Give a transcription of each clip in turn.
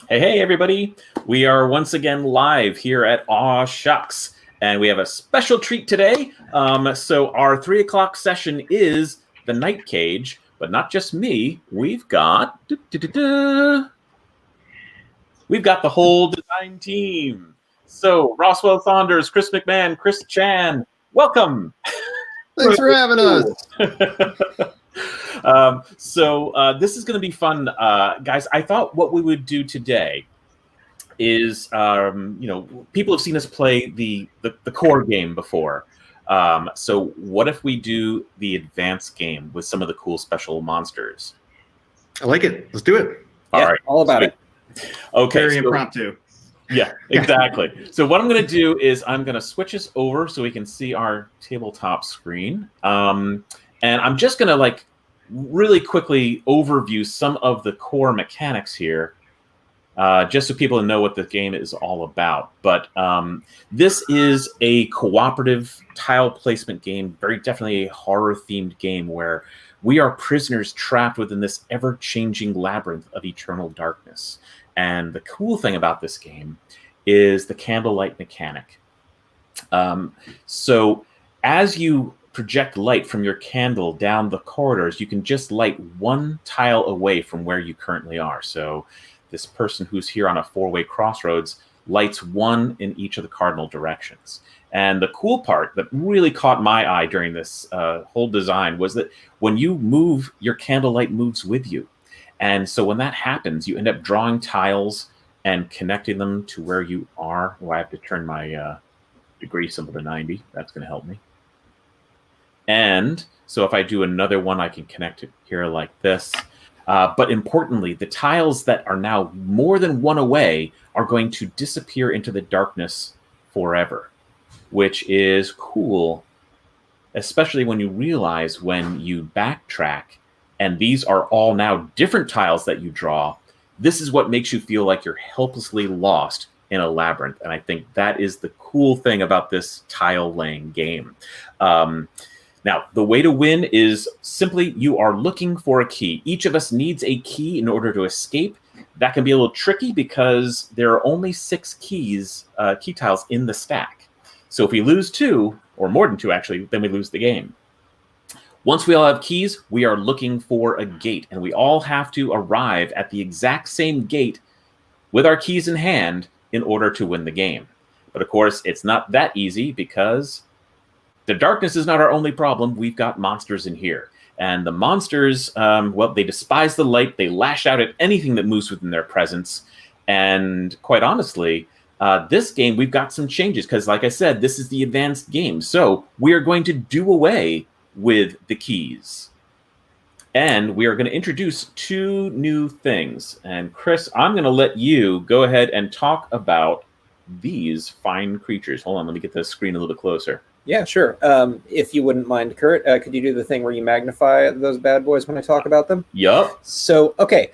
Hey, everybody. We are once again live here at awSHUX, and we have a special treat today. So our 3 o'clock session is the Night Cage, but not just me. We've got the whole design team. So Roswell Saunders, Chris McMahon, Chris Chan, welcome. Thanks for having us. This is going to be fun, guys. I thought what we would do today is, people have seen us play the core game before. So what if we do the advanced game with some of the cool special monsters? I like it. Let's do it. All right, all about it. Okay, very impromptu. Yeah, exactly. So what I'm going to do is I'm going to switch us over so we can see our tabletop screen. And I'm just going to really quickly overview some of the core mechanics here, just so people know what the game is all about. But this is a cooperative tile placement game, very definitely a horror-themed game where we are prisoners trapped within this ever-changing labyrinth of eternal darkness. And the cool thing about this game is the candlelight mechanic. So as you project light from your candle down the corridors, you can just light one tile away from where you currently are. So this person who's here on a four-way crossroads lights one in each of the cardinal directions. And the cool part that really caught my eye during this whole design was that when you move, your candlelight moves with you. And so when that happens, you end up drawing tiles and connecting them to where you are. Oh, I have to turn my degree symbol to 90. That's going to help me. And so if I do another one, I can connect it here like this. But importantly, the tiles that are now more than one away are going to disappear into the darkness forever, which is cool, especially when you realize when you backtrack and these are all now different tiles that you draw. This is what makes you feel like you're helplessly lost in a labyrinth. And I think that is the cool thing about this tile laying game. Now, the way to win is simply you are looking for a key. Each of us needs a key in order to escape. That can be a little tricky because there are only 6 key tiles in the stack. So if we lose 2, or more than 2 actually, then we lose the game. Once we all have keys, we are looking for a gate, and we all have to arrive at the exact same gate with our keys in hand in order to win the game. But of course, it's not that easy because the darkness is not our only problem. We've got monsters in here. And the monsters, they despise the light. They lash out at anything that moves within their presence. And quite honestly, this game, we've got some changes because, like I said, this is the advanced game. So we are going to do away with the keys. And we are going to introduce 2 new things. And Chris, I'm going to let you go ahead and talk about these fine creatures. Hold on, let me get the screen a little bit closer. Yeah, sure. If you wouldn't mind, Kurt, could you do the thing where you magnify those bad boys when I talk about them? Yup. So, okay.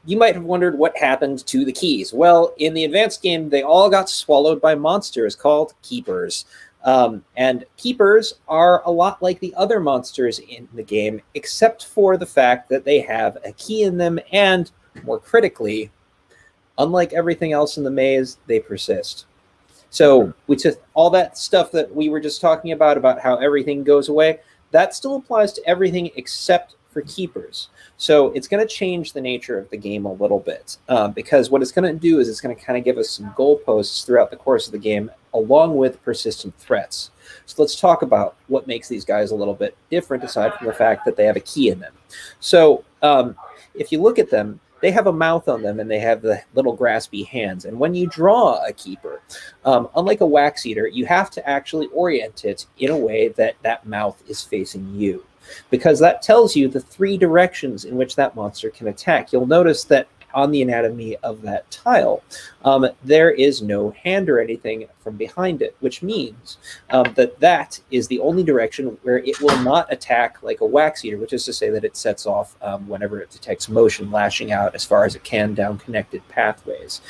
You might have wondered what happened to the keys. Well, in the advanced game, they all got swallowed by monsters called keepers. And keepers are a lot like the other monsters in the game, except for the fact that they have a key in them, and more critically, unlike everything else in the maze, they persist. So we took all that stuff that we were just talking about how everything goes away, that still applies to everything except for keepers. So it's going to change the nature of the game a little bit, because what it's going to do is it's going to kind of give us some goalposts throughout the course of the game, along with persistent threats. So let's talk about what makes these guys a little bit different, aside from the fact that they have a key in them. So if you look at them, they have a mouth on them, and they have the little graspy hands. And when you draw a keeper, unlike a wax eater, you have to actually orient it in a way that that mouth is facing you, because that tells you the 3 directions in which that monster can attack. You'll notice that on the anatomy of that tile, there is no hand or anything from behind it, which means that is the only direction where it will not attack like a wax eater, which is to say that it sets off whenever it detects motion, lashing out as far as it can down connected pathways.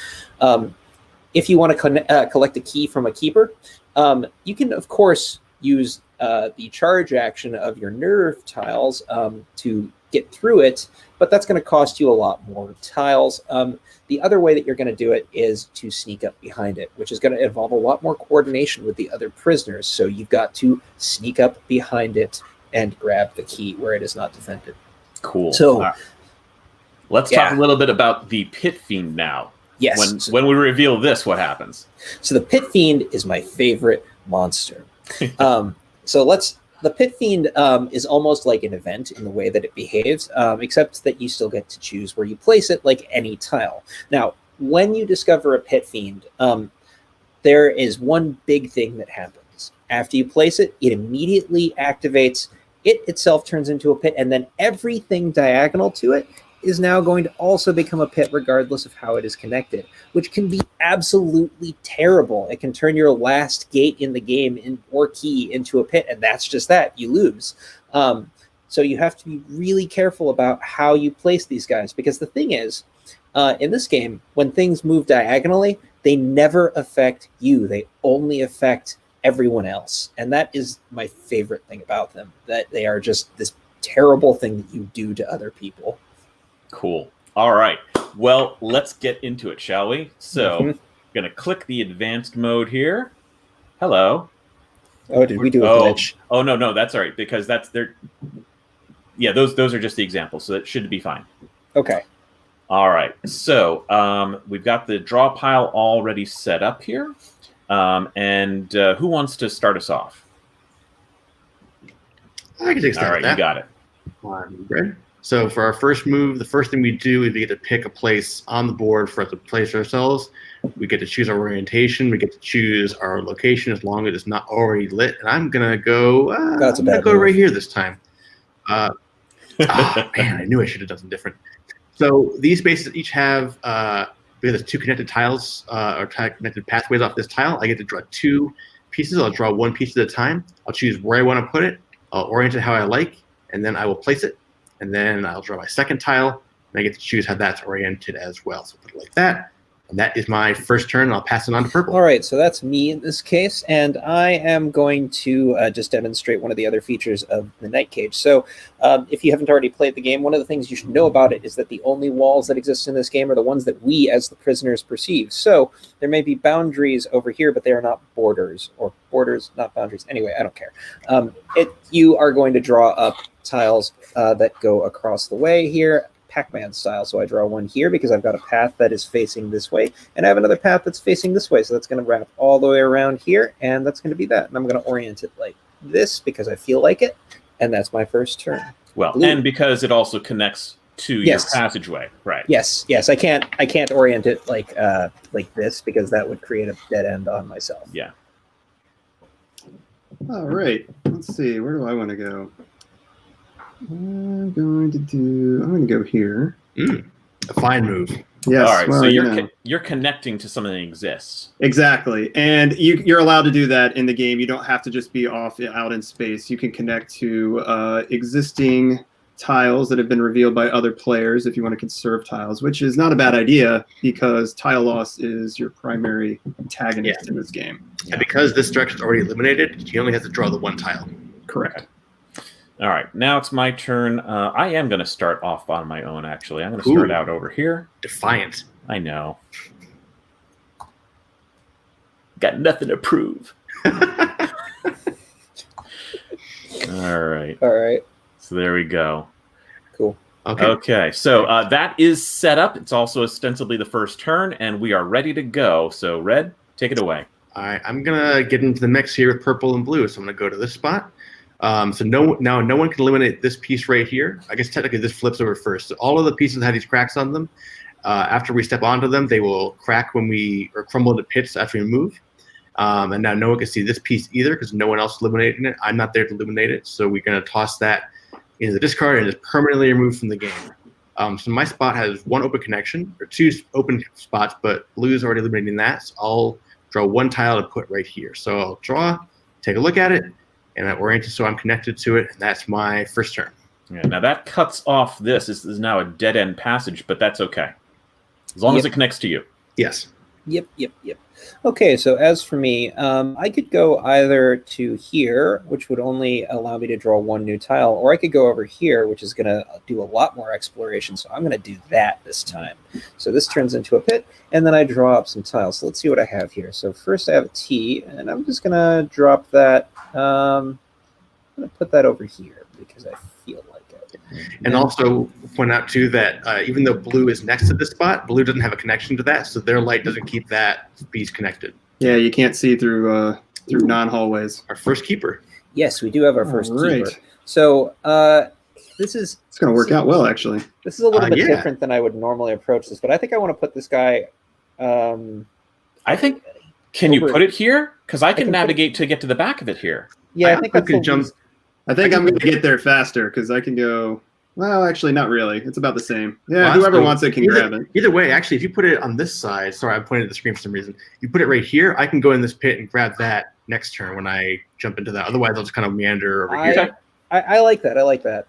If you want to collect a key from a keeper, you can, of course, use the charge action of your nerve tiles to get through it, but that's going to cost you a lot more tiles. The other way that you're going to do it is to sneak up behind it, which is going to involve a lot more coordination with the other prisoners. So you've got to sneak up behind it and grab the key where it is not defended. Cool. So let's talk a little bit about the Pit Fiend now. Yes. When we reveal this, what happens? So the Pit Fiend is my favorite monster. The Pit Fiend is almost like an event in the way that it behaves, except that you still get to choose where you place it, like any tile. Now, when you discover a Pit Fiend, there is one big thing that happens. After you place it, it immediately activates. It itself turns into a pit, and then everything diagonal to it is now going to also become a pit regardless of how it is connected, which can be absolutely terrible. It can turn your last gate in the game or key into a pit, and that's just that. You lose. So you have to be really careful about how you place these guys, because the thing is, in this game, when things move diagonally, they never affect you. They only affect everyone else. And that is my favorite thing about them, that they are just this terrible thing that you do to other people. Cool. All right. Well, let's get into it, shall we? So, I'm going to click the advanced mode here. Hello. Oh, did we do a glitch? Oh, no, that's all right, because that's their... Yeah, those are just the examples, so that should be fine. Okay. All right. So, we've got the draw pile already set up here. And who wants to start us off? I can take a stab All right, at that. you got it. I'm ready. So for our first move, the first thing we do is we get to pick a place on the board for us to place ourselves. We get to choose our orientation. We get to choose our location as long as it's not already lit. And I'm gonna go. That's a bad go move. right here this time. Man, I knew I should have done something different. So these spaces each have we have 2 connected tiles or connected pathways off this tile. I get to draw 2 pieces. I'll draw 1 piece at a time. I'll choose where I want to put it. I'll orient it how I like, and then I will place it. And then I'll draw my second tile, and I get to choose how that's oriented as well. So put it like that. And that is my first turn, and I'll pass it on to purple. All right, so that's me in this case, and I am going to just demonstrate one of the other features of the Night Cage. So if you haven't already played the game, one of the things you should know about it is that the only walls that exist in this game are the ones that we, as the prisoners, perceive. So there may be boundaries over here, but they are not borders, or borders, not boundaries. Anyway, I don't care. You are going to draw up tiles that go across the way here, Pac-Man style. So I draw one here because I've got a path that is facing this way, and I have another path that's facing this way. So that's going to wrap all the way around here, and that's going to be that. And I'm going to orient it like this because I feel like it, and that's my first turn. Well, Blue. And because it also connects to your passageway, right? Yes. I can't orient it like this because that would create a dead end on myself. Yeah. All right. Let's see. Where do I want to go? I'm going to go here. A fine move. Yes. All right. Well, So you you're connecting to something that exists. exactly. And you're allowed to do that in the game. You don't have to just be off out in space. You can connect to existing tiles that have been revealed by other players if you want to conserve tiles, which is not a bad idea because tile loss is your primary antagonist in this game. And because this direction is already eliminated, he only has to draw the 1 tile. Correct. All right. Now it's my turn. I am going to start off on my own, actually. I'm going to start out over here. Defiant. I know. Got nothing to prove. All right. All right. So there we go. Cool. Okay. So that is set up. It's also ostensibly the first turn, and we are ready to go. So, Red, take it away. All right, I'm gonna get into the mix here with purple and blue. So I'm gonna go to this spot. So no one can eliminate this piece right here. I guess technically this flips over first. So all of the pieces have these cracks on them. After we step onto them, they will crack or crumble into pits after we move. And now no one can see this piece either because no one else is eliminating it. I'm not there to eliminate it. So we're gonna toss that into the discard and it's permanently removed from the game. So my spot has 1 open connection, or 2 open spots, but blue's already eliminating that. So I'll draw 1 tile to put right here. So I'll draw, take a look at it, and I orient it so I'm connected to it, and that's my first turn. Yeah, now that cuts off this. This is now a dead-end passage, but that's okay. As long as it connects to you. Yes. Yep. Okay, so as for me, I could go either to here, which would only allow me to draw one new tile, or I could go over here, which is going to do a lot more exploration. So I'm going to do that this time. So this turns into a pit, and then I draw up some tiles. So let's see what I have here. So first I have a T, and I'm just going to drop that. I'm going to put that over here because I feel like it. And also point out too that even though blue is next to this spot, blue doesn't have a connection to that, so their light doesn't keep that piece connected. Yeah, you can't see through non-hallways. Our first keeper. Yes, we do have our first Right. keeper. So this is It's going to work out well, actually. this is a little bit yeah. different than I would normally approach this, but I think I want to put this guy. I think. Can you Over- put it here? Because I can can put- navigate to get to the back of it here. Yeah, I I think also that's can the jump. least- I think I'm going to get there faster because I can go. Well, actually, not really. It's about the same. Yeah, Well, whoever so wants it can grab it. Either way, actually, if you put it on this side, sorry, I pointed at the screen for some reason. You put it right here, I can go in this pit and grab that next turn when I jump into that. Otherwise, I'll just kind of meander over here. I like that. I like that.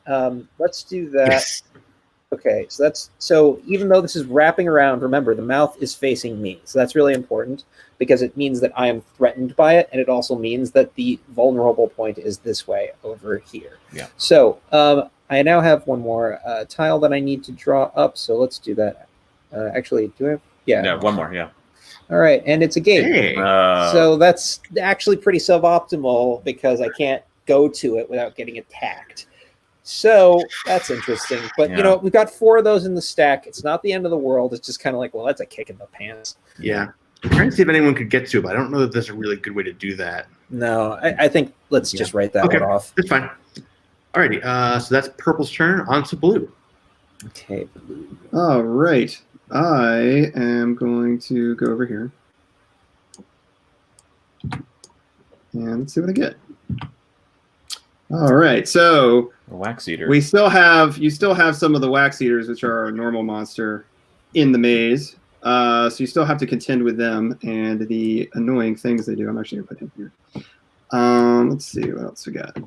Let's do that. Yes. Okay, so even though this is wrapping around, remember the mouth is facing me, so that's really important because it means that I am threatened by it, and it also means that the vulnerable point is this way over here. Yeah. So I now have one more tile that I need to draw up, so let's do that. Actually, do I have? Yeah. Yeah, one more. Yeah. All right, and it's a gate. Hey. So that's actually pretty suboptimal because I can't go to it without getting attacked. So that's interesting. But, Yeah. we've got 4 of those in the stack. It's not the end of the world. It's just kind of like, well, that's a kick in the pants. Yeah. I'm trying to see if anyone could get to it, but I don't know that there's a really good way to do that. No, I think let's just write that Okay. one off. That's fine. Alrighty, so that's purple's turn. On to blue. Okay. Blue. All right. I am going to go over here. And let's see what I get. All right. So A wax eater. you still have some of the wax eaters, which are our normal monster, in the maze. So you still have to contend with them and the annoying things they do. I'm actually gonna put him here. Let's see what else we got.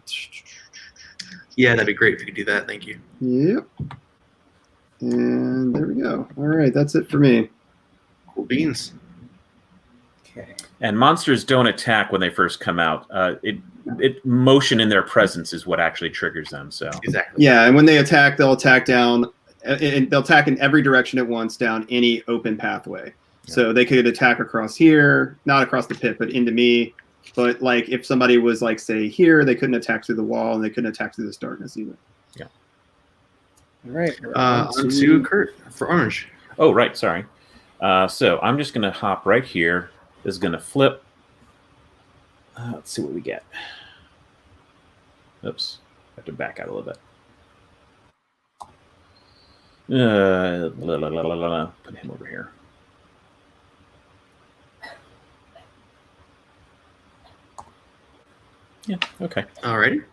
Yeah, that'd be great if you could do that. Thank you. Yep. And there we go. All right, that's it for me. Cool beans. Okay. And monsters don't attack when they first come out. It motion in their presence is what actually triggers them. So Exactly. Yeah, and when they attack, they'll attack down, and they'll attack in every direction at once down any open pathway. Yeah. So they could attack across here, not across the pit, but into me. But like if somebody was like say here, they couldn't attack through the wall, and they couldn't attack through this darkness either. All right. On to Kurt for orange. Oh, right. Sorry. So I'm just going to hop right here. This is going to flip. Let's see what we get. Oops. I have to back out a little bit. Put him over here. Yeah, okay. Alrighty.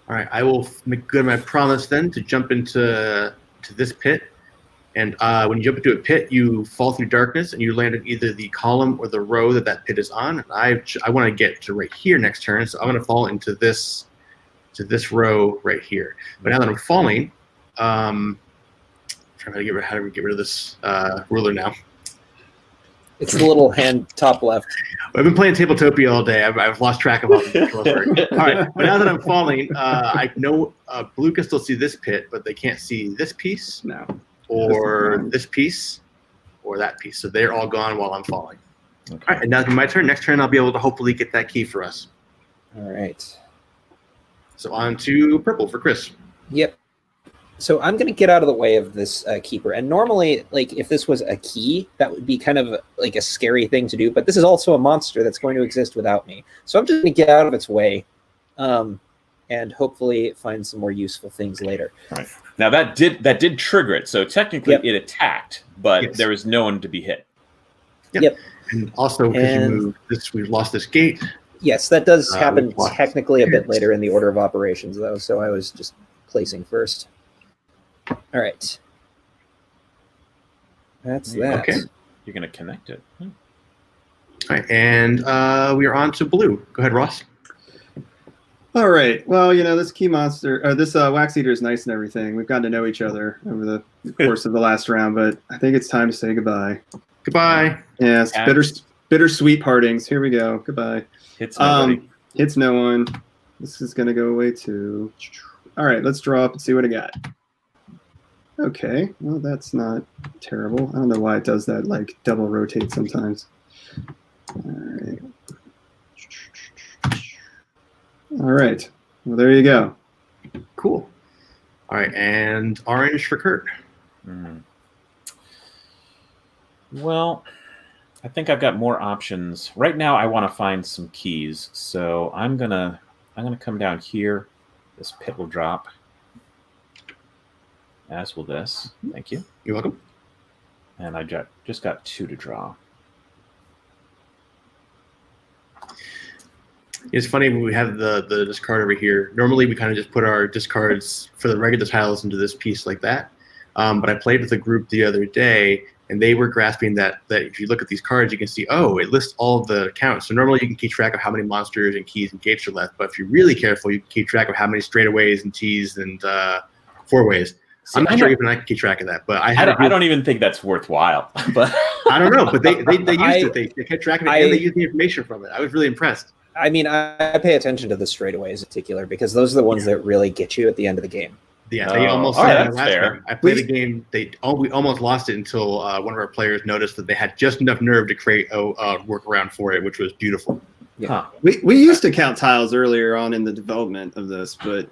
All right, I will make good my promise then to jump into this pit. And when you jump into a pit, you fall through darkness and you land in either the column or the row that pit is on. And I want to get to right here next turn, so I'm going to fall into this row right here. But now that I'm falling, I'm trying to how do we get rid of this ruler now? It's the little hand top left. I've been playing Tabletopia all day. I've lost track of how the controls work. All right, but now that I'm falling, I know blue can still see this pit, but they can't see this piece No. or this piece or that piece. So they're all gone while I'm falling. Okay. All right, and now it's my turn. Next turn, I'll be able to hopefully get that key for us. All right. So on to purple for Chris. Yep. So I'm going to get out of the way of this keeper. And normally, like if this was a key, that would be kind of like a scary thing to do. But this is also a monster that's going to exist without me. So I'm just going to get out of its way and hopefully find some more useful things later. Right. Now that did trigger it. So technically Yep. it attacked, but Yes. there was no one to be hit. Yep. And also, because you And- moved this, we've lost this gate. Yes, that does happen we've lost technically a bit here. later in the order of operations, though. So I was just placing first. All right. That's Yeah, that. okay. You're going to connect it. All right, and we are on to blue. Go ahead, Ross. All right. Well, this key monster, or this wax eater is nice and everything. We've gotten to know each other over the course of the last round, but I think it's time to say goodbye. Goodbye. Yes, Cats. bittersweet partings. Here we go. Goodbye. Hits nobody. Hits no one. This is going to go away too. All right, let's draw up and see what I got. Okay, well, that's not terrible. I don't know why it does that, like double rotate sometimes. All right. All right. Well, there you go. Cool. All right, and orange for Kurt. Well, I think I've got more options. Right now I want to find some keys. So I'm gonna come down here. This pit will drop. As will this. Thank you. You're welcome. And I just got 2 to draw. It's funny when we have the discard over here. Normally we kind of just put our discards for the regular tiles into this piece like that. But I played with a group the other day, and they were grasping that if you look at these cards, you can see, oh, it lists all of the counts. So normally you can keep track of how many monsters and keys and gates are left. But if you're really careful, you can keep track of how many straightaways and tees and four-ways. See, I'm not sure even I can keep track of that. But I don't even think that's worthwhile. But I don't know. But they used it. They kept track of it, and they used the information from it. I was really impressed. I mean, I pay attention to the straightaways in particular because those are the ones that really get you at the end of the game. Yeah, they almost all right, said that's last fair. time. I played the game. We almost lost it until one of our players noticed that they had just enough nerve to create a workaround for it, which was beautiful. Yeah. Huh. We used to count tiles earlier on in the development of this, but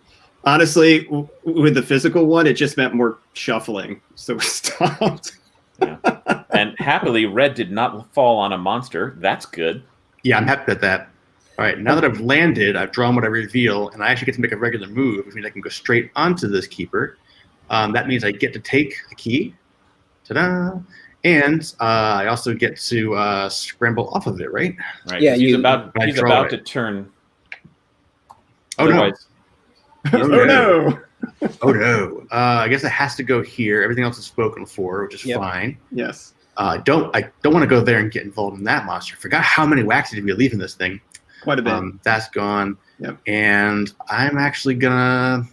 honestly, with the physical one, it just meant more shuffling, so we stopped. Yeah. And happily, red did not fall on a monster. That's good. Yeah, I'm happy with that. All right, now that I've landed, I've drawn what I reveal, and I actually get to make a regular move, which means I can go straight onto this keeper. That means I get to take the key. Ta-da! And I also get to scramble off of it, right? Right. Yeah, He's you- about I he's draw about it. to turn. Oh, no. Otherwise, Oh no! Oh, no. I guess it has to go here. Everything else is spoken for, which is Yep. fine. Yes. I don't want to go there and get involved in that monster. Forgot how many waxes did we leave in this thing. Quite a bit. That's gone. Yep. And I'm actually gonna.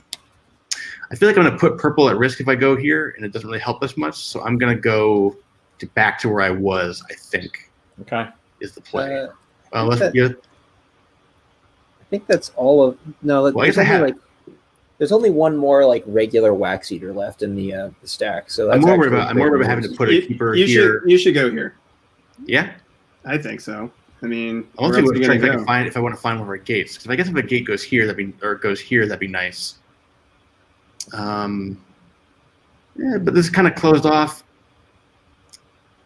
I feel like I'm gonna put purple at risk if I go here, and it doesn't really help us much. So I'm gonna go back to where I was. I think okay. is the play. I I think that's all of no. Well, I There's guess I only, have. there's only one more like regular wax eater left in the stack. So that's I'm more worried actually about great having to news. put a keeper you here. You should go here. Yeah. I think so. I mean, I want where to else are you try if I gonna can go? find if I want to find one of our gates. Because I guess if a gate goes here, goes here, that'd be nice. Yeah, but this is kind of closed off.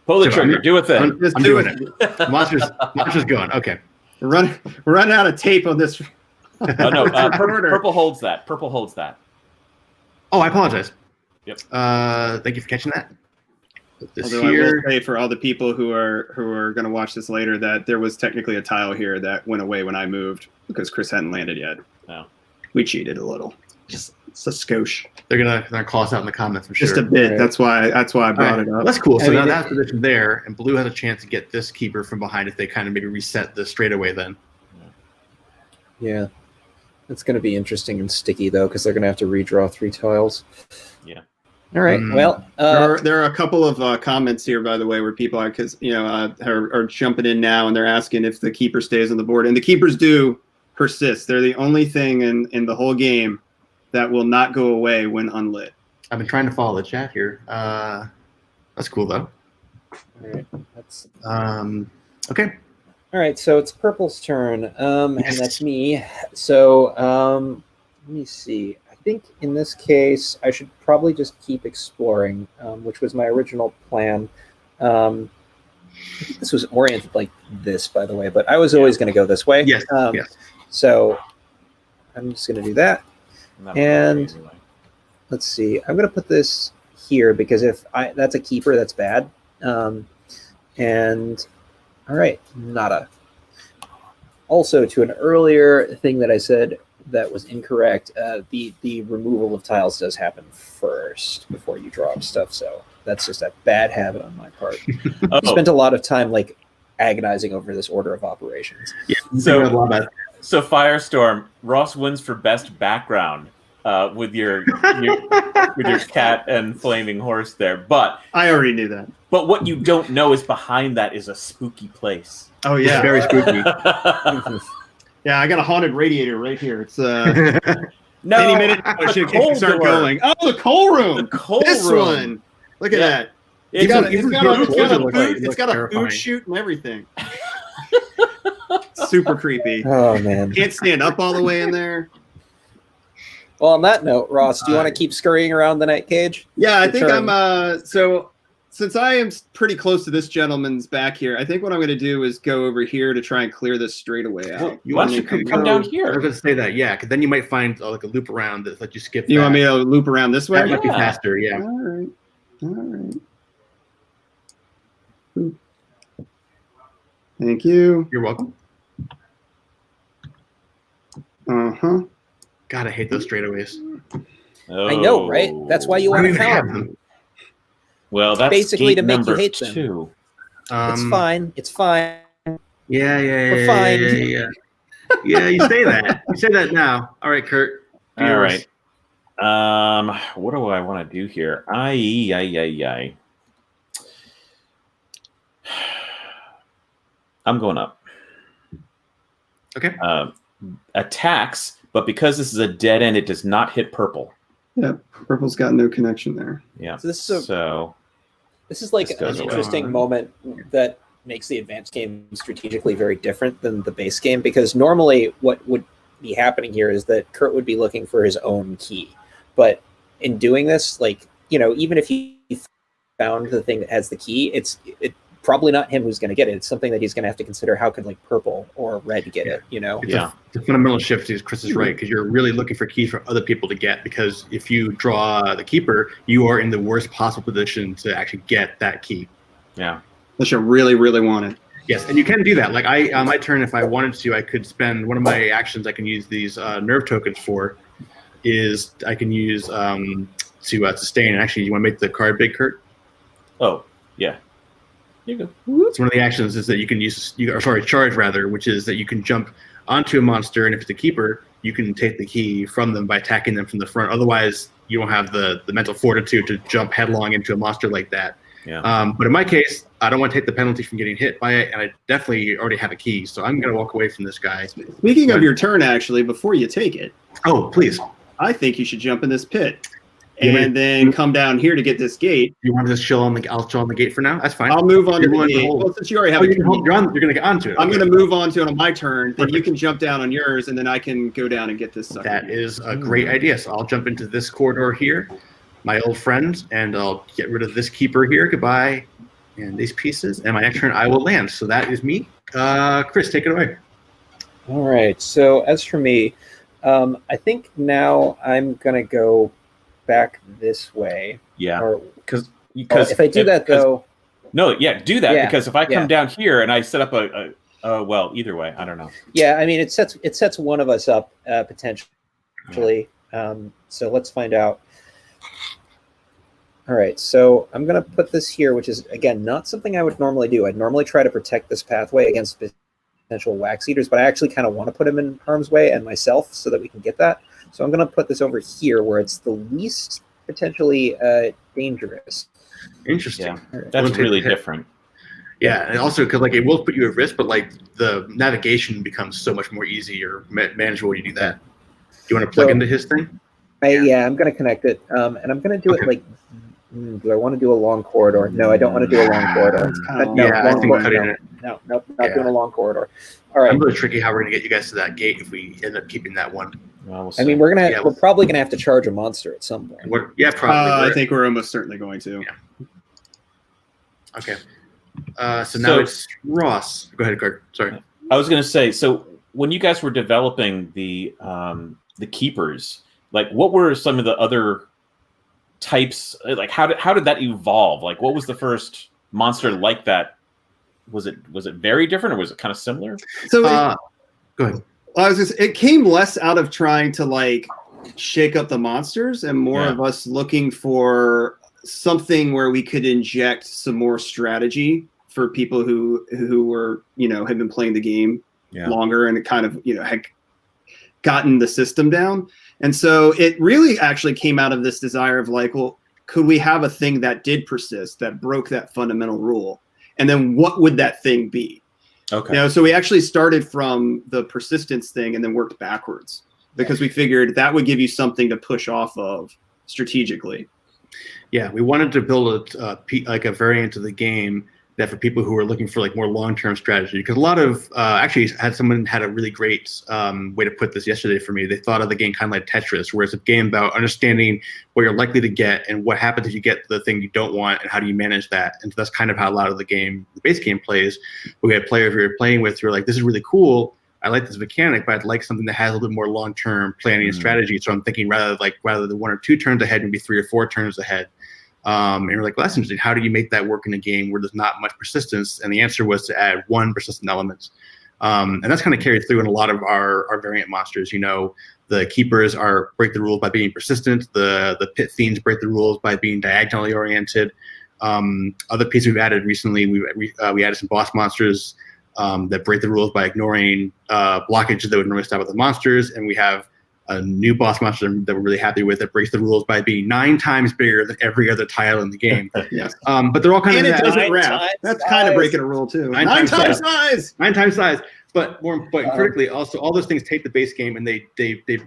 Pull the So trigger. Do a thing. Just I'm do doing it. it. Monster's going. Okay. We're running out of tape on this. Oh no, Order. purple holds that. Purple holds that. Oh, I apologize. Yep. Thank you for catching that. Put this Although I here. will say for all the people who are going to watch this later that there was technically a tile here that went away when I moved because Chris hadn't landed yet. Oh. We cheated a little. Just a skosh. They're gonna call us out in the comments for sure. Just a bit. Right. That's why I brought All right, it up. that's cool. So I now mean, that's position there, and blue has a chance to get this keeper from behind if they kind of maybe reset the straightaway. Then Yeah, it's going to be interesting and sticky though because they're going to have to redraw 3 tiles. Yeah. All right. Mm. Well, There are a couple of comments here, by the way, where people are jumping in now and they're asking if the keeper stays on the board, and the keepers do persist. They're the only thing in the whole game that will not go away when unlit. I've been trying to follow the chat here. That's cool though. all right. That's Okay. all right. So it's purple's turn, and Yes. that's me. So let me see. I think in this case, I should probably just keep exploring, which was my original plan. I think this was oriented like this, by the way, but I was always going to go this way. Yes. Yes. So I'm just going to do that. Not And- anyway. Let's see. I'm going to put this here because if that's a keeper, that's bad. And all right, nada. Also, to an earlier thing that I said that was incorrect, the removal of tiles does happen first before you draw up stuff. So that's just a bad habit on my part. I Oh, spent a lot of time like agonizing over this order of operations. So so Firestorm, Ross wins for best background. with your cat and flaming horse there. But I already knew that. But what you don't know is behind that is a spooky place. Oh yeah, Very spooky. Yeah, I got a haunted radiator right here. It's No, any minute I should start going. Oh, the coal room. The coal this room. one. Look at that. It's It's got a food chute and everything. Super creepy. Oh man. Can't stand up all the way in there. Well, on that note, Ross, do you want to keep scurrying around the night cage? Yeah, I think turn. I'm so since I am pretty close to this gentleman's back here, I think what I'm going to do is go over here to try and clear this straightaway out. Well, why don't you come down here? I was going to say that, yeah, because then you might find like a loop around that let you skip. You want me to loop around this way? That might be faster, yeah. All right. All right. Ooh. Thank you. You're welcome. Uh-huh. God, I hate those straightaways. Oh. I know, right? That's why you I want don't to even have count them. them. Well, that's Basically gate to make you number hate them. 2. It's fine. It's fine. Yeah. We're fine. Yeah, you say that. You say that now. All right, Kurt. do All yours. right. What do I want to do here? I. I'm going up. Okay. Attacks, but because this is a dead end, it does not hit purple. Yeah, purple's got no connection there. Yeah. So this is This is like This an goes away. interesting moment that makes the advanced game strategically very different than the base game, because normally what would be happening here is that Kurt would be looking for his own key. But in doing this, like, you know, even if he found the thing that has the key, it's probably not him who's going to get it. It's something that he's going to have to consider. How could like purple or red get it, you know? It's a fundamental shift. Chris is right, because you're really looking for keys for other people to get, because if you draw the keeper, you are in the worst possible position to actually get that key. Yeah. Unless you really, really want it. Yes, and you can do that. Like on my turn, if I wanted to, I could spend one of my actions I can use these nerve tokens for, is I can use to sustain. And actually, you want to make the card big, Kurt? Oh, yeah. You're good. So one of the actions is that you can use, charge rather, which is that you can jump onto a monster, and if it's a keeper, you can take the key from them by attacking them from the front. Otherwise, you don't have the mental fortitude to jump headlong into a monster like that. Yeah. But in my case, I don't want to take the penalty from getting hit by it, and I definitely already have a key, so I'm going to walk away from this guy. Speaking of your turn, actually, before you take it, Oh, please. I think you should jump in this pit and then come down here to get this gate. You want to just chill on the? I'll chill on the gate for now. That's fine. I'll move on to You're the going to gate. hold. Well, since you already have Oh, a key, you're going to get onto it. I'm Okay. going to move on to it on my turn. Then you can jump down on yours, and then I can go down and get this sucker. That is a great idea. So I'll jump into this corridor here, my old friend, and I'll get rid of this keeper here. Goodbye. And these pieces. And my next turn, I will land. So that is me. Chris, take it away. All right. So as for me, I think now I'm going to go back this way. Yeah. Or Because if I do that, though. No, yeah, do that, Yeah, because if I come yeah. down here and I set up well, either way, I don't know. Yeah, I mean, it sets one of us up potentially. So let's find out. All right, so I'm going to put this here, which is, again, not something I would normally do. I'd normally try to protect this pathway against potential wax eaters, but I actually kind of want to put him in harm's way and myself so that we can get that. So I'm going to put this over here where it's the least potentially dangerous. Interesting. Yeah, that's really different. Yeah, and also because like it will put you at risk, but like the navigation becomes so much more easy or manageable when you do that. Do you want to plug into his thing? Yeah, I'm going to connect it, and I'm going to do it like. Do I want to do a long corridor? No, I don't want to do a long corridor. No, Yeah, I think cutting it. No, not doing a long corridor. All right. I'm really tricky how we're gonna get you guys to that gate if we end up keeping that one. Well, we'll I mean, see. we're Yeah. probably gonna have to charge a monster at some point. Probably. I think we're almost certainly going to. Yeah. Okay. So now it's Ross. Go ahead, Kurt. Sorry. I was going to say, so when you guys were developing the keepers, like what were some of the other types? Like how did that evolve? Like what was the first monster like that? Was it very different, or was it kind of similar? So Go ahead. it came less out of trying to like shake up the monsters and more of us looking for something where we could inject some more strategy for people who were, had been playing the game longer and kind of, had gotten the system down. And so it really actually came out of this desire of like, well, could we have a thing that did persist, that broke that fundamental rule? And then what would that thing be? Okay. You know, so we actually started from the persistence thing and then worked backwards because we figured that would give you something to push off of strategically. Yeah, we wanted to build like a variant of the game that for people who are looking for like more long-term strategy, because a lot of actually someone had a really great way to put this yesterday for me. They thought of the game kind of like Tetris, where it's a game about understanding what you're likely to get and what happens if you get the thing you don't want and how do you manage that. And so that's kind of how a lot of the base game plays. We had players we were playing with who were like, this is really cool, I like this mechanic, but I'd like something that has a little bit more long-term planning and strategy. So I'm thinking rather than 1 or 2 turns ahead, maybe 3 or 4 turns ahead. And we're like, well, that's interesting. How do you make that work in a game where there's not much persistence? And the answer was to add 1 persistent element. And that's kind of carried through in a lot of our variant monsters. You know, the keepers break the rules by being persistent. The pit fiends break the rules by being diagonally oriented. Other pieces we've added recently, we added some boss monsters that break the rules by ignoring blockages that would normally stop with the monsters. And we have a new boss monster that we're really happy with that breaks the rules by being 9 times bigger than every other tile in the game. Yes. But they're all kind And of it doesn't 9 wrap. times That's size. kind of breaking a rule too. 9 9 times times size. size. 9 times size. But more critically, also all those things take the base game and they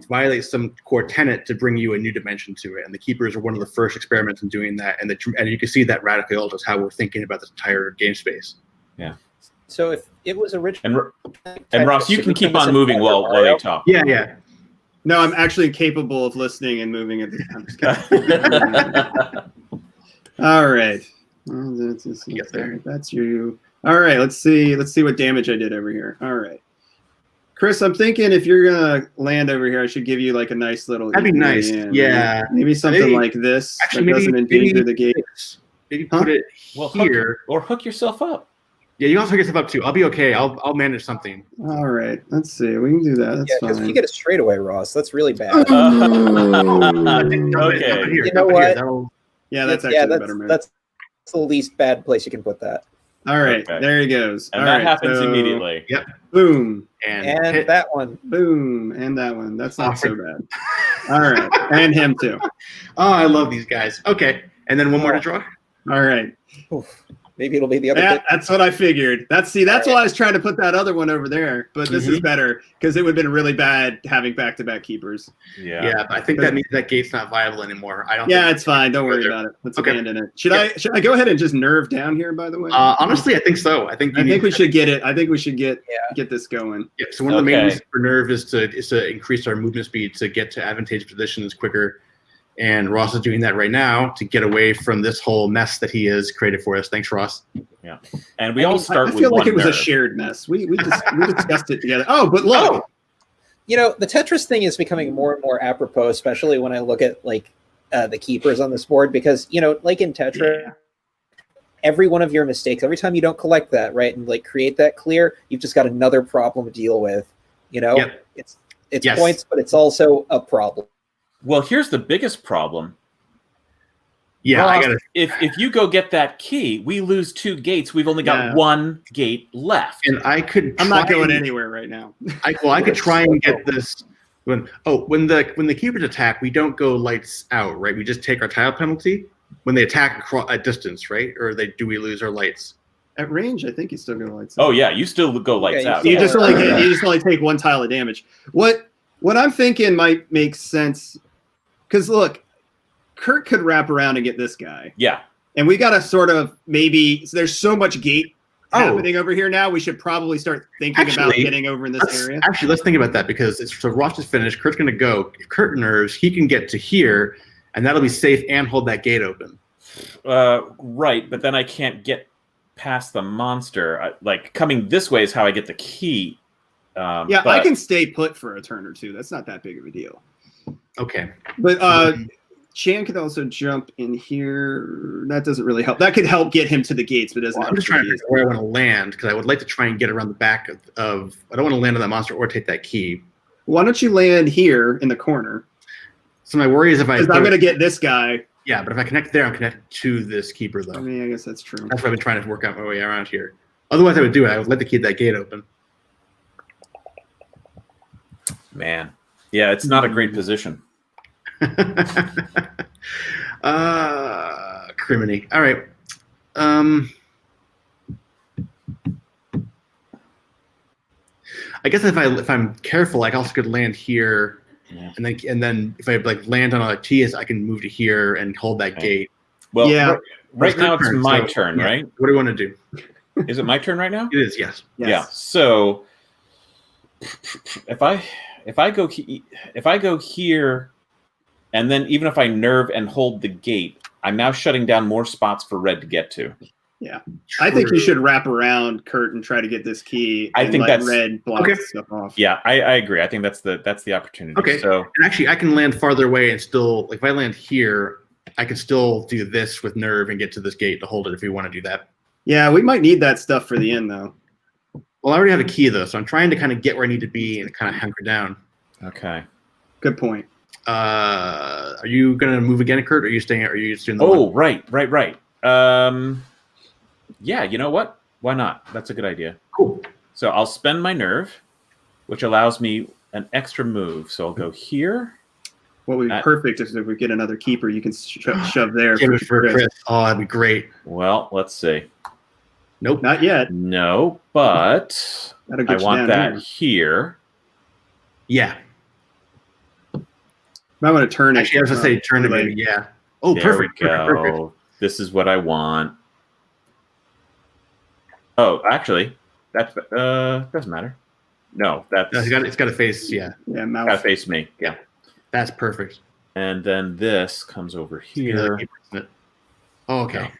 violate some core tenet to bring you a new dimension to it. And the keepers are one of the first experiments in doing that. And you can see that radically alters how we're thinking about this entire game space. Yeah. So if it was originally, And Ross, you can keep on moving while they talk. Yeah. No, I'm actually capable of listening and moving at the time. All right. Get there. That's you. All right. Let's see what damage I did over here. All right. Chris, I'm thinking if you're gonna land over here, I should give you like a nice little. That'd be nice. Yeah. Maybe something like this. Actually, that doesn't endanger the game. Maybe put it here. Hook yourself up. Yeah, you can also hook yourself up too. I'll be okay. I'll manage something. All right. Let's see. We can do that. That's because fine. you get a straightaway, Ross. That's really bad. Okay. You know what? Yeah, that's actually a better move. That's the least bad place you can put that. All right. Okay. There he goes. And All that right, happens so- immediately. Yep. Boom. And hit. that one. Boom. And that one. That's not so bad. All right. And him too. Oh, I love these guys. Okay. And then one more to draw. All right. Oof. Maybe it'll be the other. That's what I figured. That's why I was trying to put that other one over there. But this is better because it would have been really bad having back-to-back keepers. Yeah. But I think that means that gate's not viable anymore. I don't. Yeah, think it's fine. Don't worry about it. Let's Okay. abandon it. Should I go ahead and just nerve down here? By the way. Honestly, I think so. I think we should get it. I think we should get this going. Yeah. So one of the main reasons for nerve is to increase our movement speed to get to advantageous positions quicker. And Ross is doing that right now to get away from this whole mess that he has created for us. Thanks, Ross. Yeah. And we all start with I feel like one it was a nerve. shared mess. We discussed it together. Oh, but look. You know, the Tetris thing is becoming more and more apropos, especially when I look at like the keepers on this board, because like in Tetris, every one of your mistakes, every time you don't collect that right and like create that clear, you've just got another problem to deal with. You know, it's points, but it's also a problem. Well, here's the biggest problem. Yeah, Ross, I got it. If you go get that key, we lose 2 gates. We've only got 1 gate left. And I'm not going anywhere right now. I could try and get this. When the keepers attack, we don't go lights out, right? We just take our tile penalty when they attack at distance, right? Or do we lose our lights? At range, I think you still go lights out. Oh yeah, you still go lights out. You just only take 1 tile of damage. What I'm thinking might make sense, because look, Kurt could wrap around and get this guy. Yeah. And we got to sort of there's so much gate happening over here now. We should probably start thinking about getting over in this area. Actually, let's think about that, because so Ross is finished. Kurt's going to go. If Kurt nerves, he can get to here, and that'll be safe and hold that gate open. Right, but then I can't get past the monster. Like coming this way is how I get the key. But I can stay put for a turn or 2. That's not that big of a deal. Okay. But Chan could also jump in here. That doesn't really help. That could help get him to the gates, but it doesn't help. I'm just trying to figure out where I want to land, because I would like to try and get around the back of I don't want to land on that monster or take that key. Why don't you land here in the corner? So my worry is if I'm going to get this guy. Yeah, but if I connect there, I'm connected to this keeper, though. I mean, I guess that's true. That's why I've been trying to work out my way around here. Otherwise, I would do it. I would like to keep that gate open. Man. Yeah, it's not a great position. Criminy. All right. I guess if I'm careful, I also could land here, Yeah. and then if I like land on a T, I can move to here and hold that Okay. gate. Well, Yeah. right now it's turn, my so, turn, yeah. right? What do you want to do? Is it my turn right now? It is, yes. Yeah. So if I go here, and then even if I nerve and hold the gate, I'm now shutting down more spots for red to get to. Yeah. I think you should wrap around, Kurt, and try to get this key. I and think let that's- red block Okay. stuff off. Yeah, I agree. I think that's the opportunity. Okay. So And actually, I can land farther away and still, like, if I land here, I can still do this with nerve and get to this gate to hold it if we want to do that. Yeah, we might need that stuff for the end, though. Well, I already have a key though, so I'm trying to kind of get where I need to be and kind of hunker down. okay. Good point. Are you gonna move again, Kurt? Or are you staying? Or are you just doing the Oh, one? right. Yeah, you know what? Why not? That's a good idea. Cool. So I'll spend my nerve, which allows me an extra move. So I'll go here. What would be perfect is if we get another keeper, you can shove there Give it for Chris. Chris. Oh, that'd be great. Well, let's see. Nope. Not yet. No, but That'll I get you want down that here. here. Yeah. Might want to turn it. Actually, I was gonna say turn it, Like- maybe. Yeah. Oh, There perfect. we go. Perfect. This is what I want. Oh, actually, that doesn't matter. No, that's No, it's got to face. Yeah, Yeah, gotta mouse. face me. Yeah. that's perfect. And then this comes over Another here. keeper, isn't it? Oh, okay.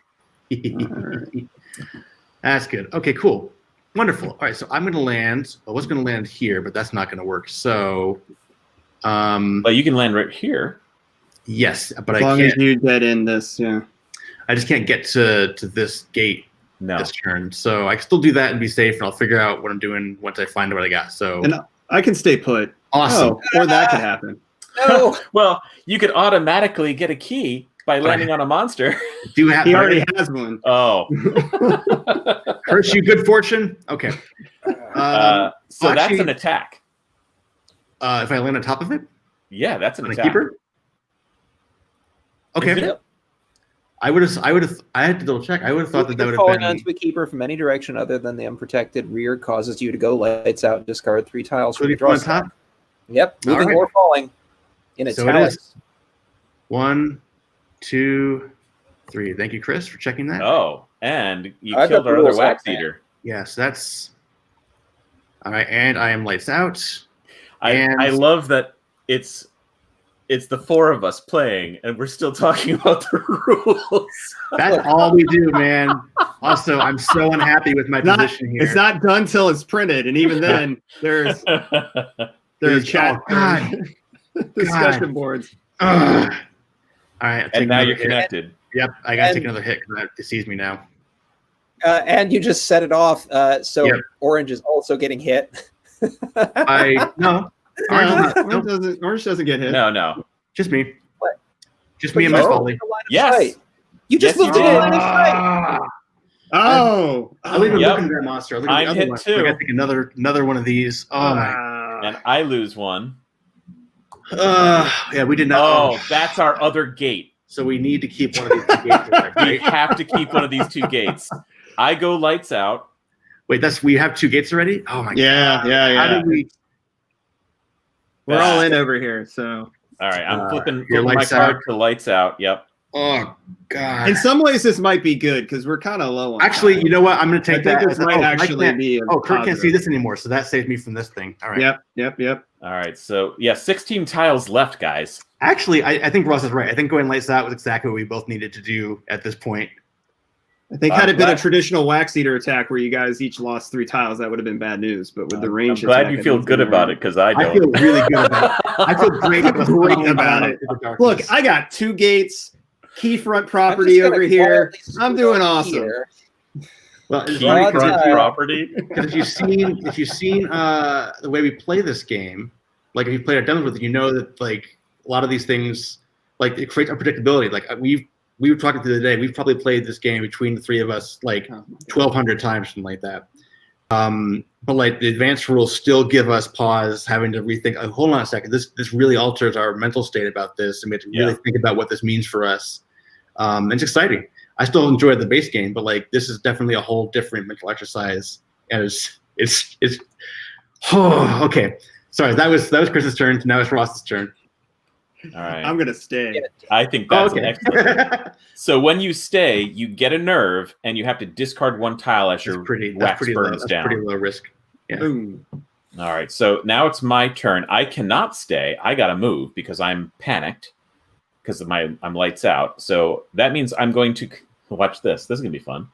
Alright. That's good. Okay, cool. Wonderful. All right, so I'm going to land. I was going to land here, but that's not going to work. So, But you can land right here. yes, but As I long as can't. you dead end this, yeah. I just can't get to this gate No. this turn. So I can still do that and be safe, and I'll figure out what I'm doing once I find what I got. So And I can stay put. awesome. Oh, or that could happen. No. Well, you could automatically get a key by landing on a monster. Do you have? He already has one. Oh. Curse you good fortune. Okay. So that's actually- an attack. If I land on top of it, Yeah, that's an on a attack. keeper. Isn't Okay. it? I had to double check. I would have thought that would Falling have been. onto a keeper from any direction other than the unprotected rear causes you to go lights out and discard 3 tiles from Could the it draw go on slot. top? Yep, moving Alright. or falling in So it italics. is. 1, 2, 3. Thank you, Chris, for checking that. Oh, and you I've killed got our the other rules wax like that. eater. Yes, that's all right. And I am lights out. I And- love that it's the 4 of us playing, and we're still talking about the rules. That's all we do, man. Also, I'm so unhappy with my position here. It's not done till it's printed, and even then, there's chat Oh, God. discussion boards. Ugh. All right, And now you're hit. connected. Yep, I gotta take And- another hit because it sees me now. And you just set it off, so Yep. orange is also getting hit. No, Orange doesn't get hit. No. just me. What? Just me and my But you folly. moved the line of Yes. sight. You just Yes, moved you it in did. line of sight. Ah, Oh, I wasn't even Yep. looking at that monster. I looked at I'm the other hit one. too. I gotta take another one of these. Oh my. And I lose one. Yeah, we did not. Oh, that's our other gate. So we need to keep one of these two gates, We right? have to keep one of these 2 gates. I go lights out. Wait, we have 2 gates already? Oh my yeah, god. yeah, How yeah. did we? We're all in over here, so. All right, I'm flipping your my lights card out. to lights out. Yep. Oh god. In some ways, this might be good because we're kind of low on. Actually, time. you know what? I'm gonna take I think that. this might I actually can't- be. Oh, Kurt can't see this anymore, so that saves me from this thing. All right. Yep. All right, so yeah, 16 tiles left, guys. Actually, I think Ross is right. I think going lights out was exactly what we both needed to do at this point. I think had it been a glad- traditional wax eater attack where you guys each lost 3 tiles, that would have been bad news. But with the I'm range, glad attack, you I feel think good it's about it because I I don't. feel really good about it. I feel great about Great about it. the darkness. Look, I got 2 gates, keyfront I'm property just gonna over here. quietly I'm scoot doing over awesome. here. well, it's Key funny Broad front tile. property. because if you've seen the way we play this game, like if you played our demos with it, you know that like a lot of these things, like it creates unpredictability. Like we were talking the other day, we've probably played this game between the 3 of us like 1,200 times, something like that. But like the advanced rules still give us pause, having to rethink. Hold on a second. This really alters our mental state about this, and we have to really think about what this means for us. It's exciting. I still enjoy the base game, but like this is definitely a whole different mental exercise, and it's okay. Sorry, that was Chris's turn. Now it's Ross's turn. All right. I'm gonna stay. I think that's excellent. So when you stay, you get a nerve, and you have to discard one tile as your wax burns down. That's pretty low risk. Yeah. Boom. All right. So now it's my turn. I cannot stay. I got to move because I'm panicked because I'm lights out. So that means I'm going to watch this. This is gonna be fun.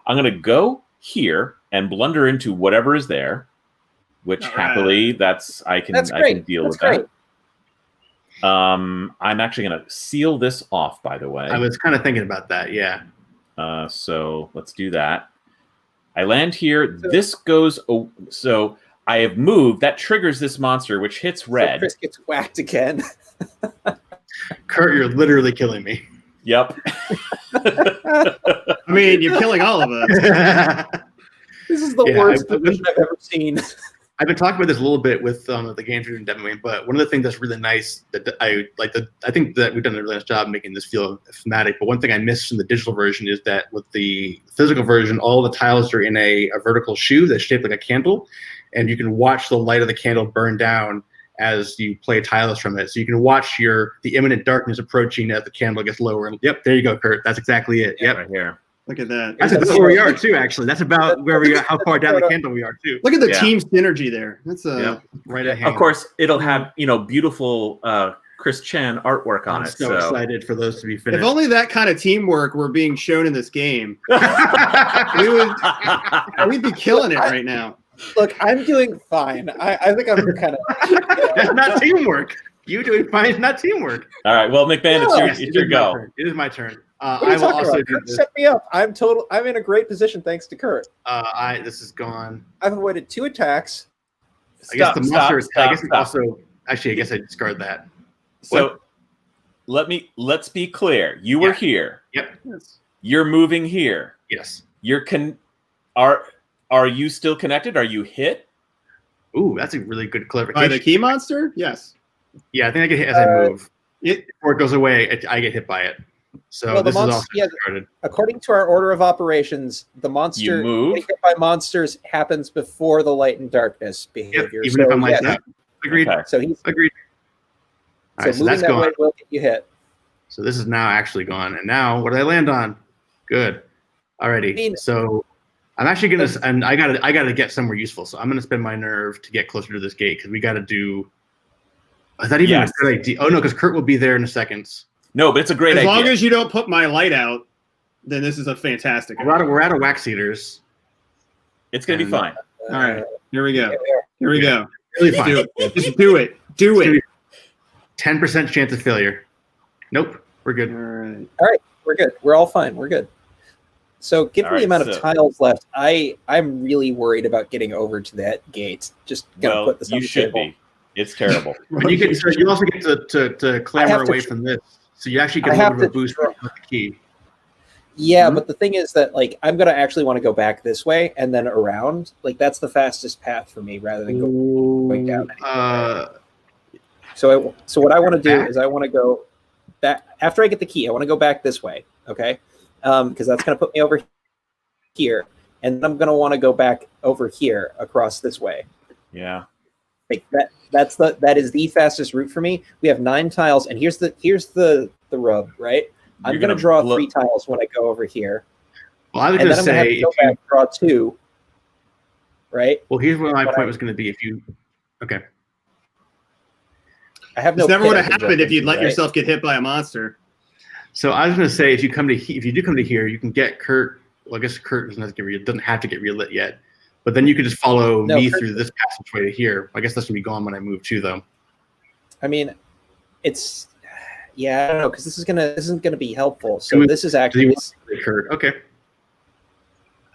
I'm gonna go here and blunder into whatever is there, which happily I can deal with that. I'm actually going to seal this off, by the way. I was kind of thinking about that, yeah. So let's do that. I land here. This goes... so I have moved. That triggers this monster, which hits red. So Chris gets whacked again. Kurt, you're literally killing me. Yep. I mean, you're killing all of us. This is the worst position I've ever seen. I've been talking about this a little bit with the games we've been demoing, but one of the things that's really nice that I like, I think that we've done a really nice job making this feel thematic. But one thing I missed in the digital version is that with the physical version, all the tiles are in a vertical shoe that's shaped like a candle, and you can watch the light of the candle burn down as you play tiles from it. So you can watch the imminent darkness approaching as the candle gets lower. And yep, there you go, Kurt. That's exactly it. Yep, right here. Look at that. That's about where we are too. Actually, that's about where we are. How far down the candle we are too. Look at the team synergy there. That's right at hand. Of course, it'll have beautiful Chris Chen artwork on it. I'm so excited for those to be finished. If only that kind of teamwork were being shown in this game, we'd be killing it right now. Look, I'm doing fine. I think I'm kind of... That's not teamwork. You doing fine is not teamwork. All right. Well, McMahon, it's your go. It is my turn. I will also do this. Set me up. I'm in a great position thanks to Kurt. This is gone. I've avoided 2 attacks. I guess the monster. I guess also. Actually, I guess I discard that. So, let's be clear. You were here. Yep. You're moving here. Yes. Are you still connected? Are you hit? Ooh, that's a really good clarification. By the key monster? Yes. Yeah, I think I get hit as I move. Before it goes away, I get hit by it. So this is also discarded. According to our order of operations, the monster getting hit by monsters happens before the light and darkness behavior. Even if I'm lights out. Agreed. Okay. So he's agreed. So moving that way will get you hit. So this is now actually gone. And now what did I land on? Good. Alrighty. So I'm actually gonna, and I gotta get somewhere useful. So I'm gonna spend my nerve to get closer to this gate because we gotta do. Is that even a good idea? Oh no, because Kurt will be there in a second. No, but it's a great idea. As long as you don't put my light out, then this is a fantastic idea. We're out of wax eaters. It's gonna be fine. All right, here we go. Here we go. Really fine. Do it. Just do it. Do it. 10% chance of failure. Nope, we're good. All right, we're good. We're all fine. We're good. So, given the amount of tiles left, I'm really worried about getting over to that gate. Just gonna put this on the table. Be. It's terrible. And you also get to clamber away from this. So you actually get a little bit of a boost with the key. Yeah, but the thing is that I'm gonna actually want to go back this way and then around. That's the fastest path for me rather than going down. So what I want to do is I want to go back after I get the key. I want to go back this way, okay? Because that's gonna put me over here, and then I'm gonna want to go back over here across this way. Yeah. That is the fastest route for me. We have 9 tiles, and here's the rub, right? I'm going to draw 3 tiles when I go over here. Well, I was going to say draw 2, right? Well, here's where my point was going to be. If you, okay, I have no. This never would have happened if you'd let yourself get hit by a monster. So I was going to say, if you do come to here, you can get Kurt. Well, I guess Kurt doesn't have to get relit yet. But then you could just follow me through this passageway to here. I guess that's going to be gone when I move too, though. I mean, it's I don't know, because this isn't gonna be helpful. So this is actually Kurt. Okay.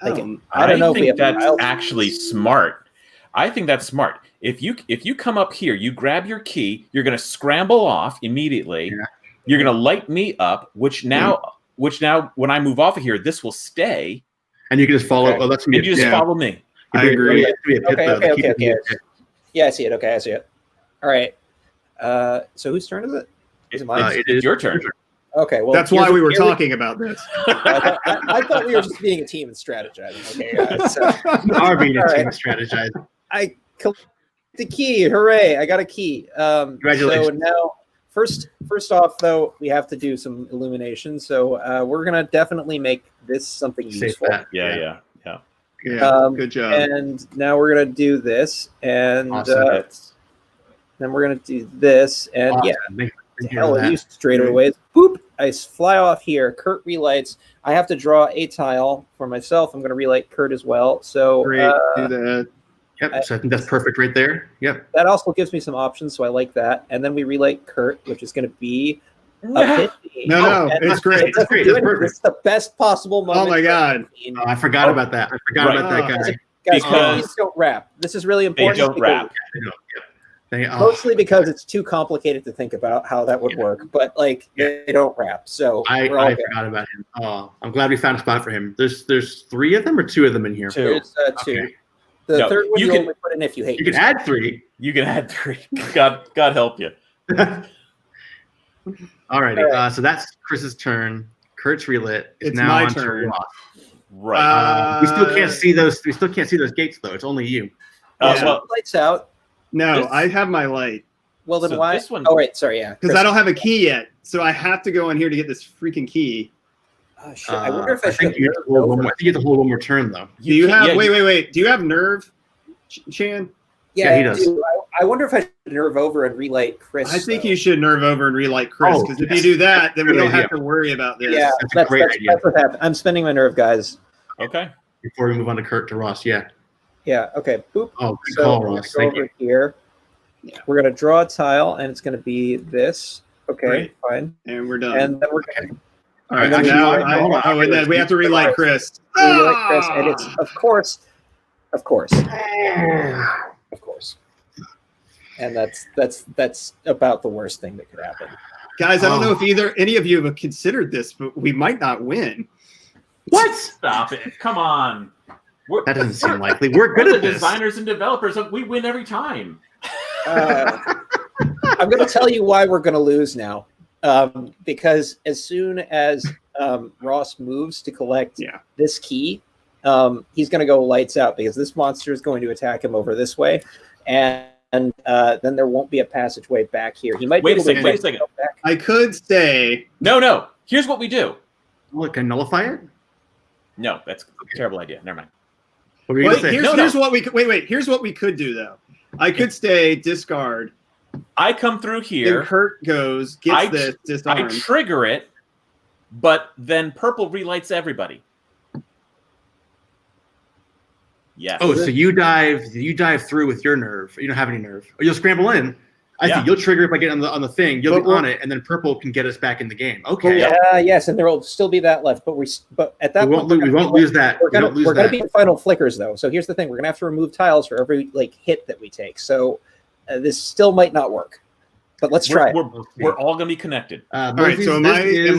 I don't know if we have that's actually smart. I think that's smart. If you come up here, you grab your key, you're going to scramble off immediately. Yeah. You're going to light me up, which now when I move off of here, this will stay. And you can just follow. Okay. You just follow me. I agree. Okay. Yeah, I see it. Okay, I see it. All right. So whose turn is it? Is it mine? It's your turn. Okay, well, That's why we were talking about this. I thought we were just being a team and strategizing. Okay, guys. So, We are being a all team right. strategized. I collected the key. Hooray! I got a key. Congratulations. So now, first off, though, we have to do some illumination. So we're gonna definitely make this something Save useful. that. Yeah. Yeah, good job. And now we're gonna do this, and Awesome. then we're gonna do this, and Awesome. yeah. Thank you for Hell, that. you straight away. Boop! I fly off here. Kurt relights. I have to draw a tile for myself. I'm going to relight Kurt as well. So Great, do that. Yep. So I think that's perfect right there. Yep. that also gives me some options, so I like that. And then we relight Kurt, which is going to be a hit. No, it's great. That's great. That's perfect. It's the best possible moment. Oh my God. Oh, I forgot about that. I forgot about that guy. Guys, Because- please don't wrap. This is really important. They don't because- wrap. Mostly because it's too complicated to think about how that would work. But like they don't wrap. So I we're all good. forgot about him. Oh, I'm glad we found a spot for him. There's 3 of them or 2 of them in here. Two. There's 2. Okay. The No, third one you you can- only put in if you hate You can yourself. add 3. You can add 3. God help you. Alrighty. All right. So that's Chris's turn. Kurt's relit. It's now my on to turn. Ross. Right. We still can't see those. We still can't see those gates though. It's only you. Yeah. Well, Lights out. No, This- I have my light Well, then So why? this one- Oh, wait. Sorry. Yeah. because I don't have a key yet. So I have to go in here to get this freaking key. Oh, shit. I wonder if I I should think you have to hold one more. I think you have to hold one more turn though. Do you can't- have, yeah, wait. Do you have nerve, Chan? Yeah, he I does. do. I wonder if I should nerve over and relight Chris. I think though. you should nerve over and relight Chris Oh, because if yes. you do that, then we Good don't idea. have to worry about this. Yeah, That's a great idea. That's what happened. I'm spending my nerve, guys. Okay. Before we move on to Kurt to Ross, yeah. Yeah. Okay. Boop. Oh, good So call, we're gonna Ross. go Thank over you. here. Yeah. We're gonna draw a tile, and it's gonna be this. Okay. Great. Fine. And we're done. And then we're gonna All right, and then now we- hold on. and then we have to relight Chris. relight Chris, and it's of course. Of course. And that's about the worst thing that could happen. Guys, I don't know if any of you have considered this, but we might not win. What? Stop it. Come on. That doesn't seem likely. We're good We're at the this. designers and developers. We win every time. I'm going to tell you why we're going to lose now. Because as soon as Ross moves to collect this key, he's going to go lights out because this monster is going to attack him over this way, and then there won't be a passageway back here. He might Wait be a able to second, wait a second. go back. I could say No. Here's what we do. Look, can I nullify it? No, that's a terrible idea. Never mind. What were you wait, going to say? here's what we could wait. Here's what we could do though. I could stay discard. I come through Then here. Kurt goes, gets this I disarmed. trigger it, but then purple relights everybody. Yes. Oh, so you dive through with your nerve. You don't have any nerve. Or you'll scramble in. I Yeah. think you'll trigger it by getting on the thing. You'll But be on it, and then purple can get us back in the game. Okay. Yes, and there will still be that left, but at that We point won't lose that. We're We don't lose gonna that. be in final flickers though. So here's the thing: we're gonna have to remove tiles for every hit that we take. So this still might not work, but let's try. We're all going to be connected. All right, so am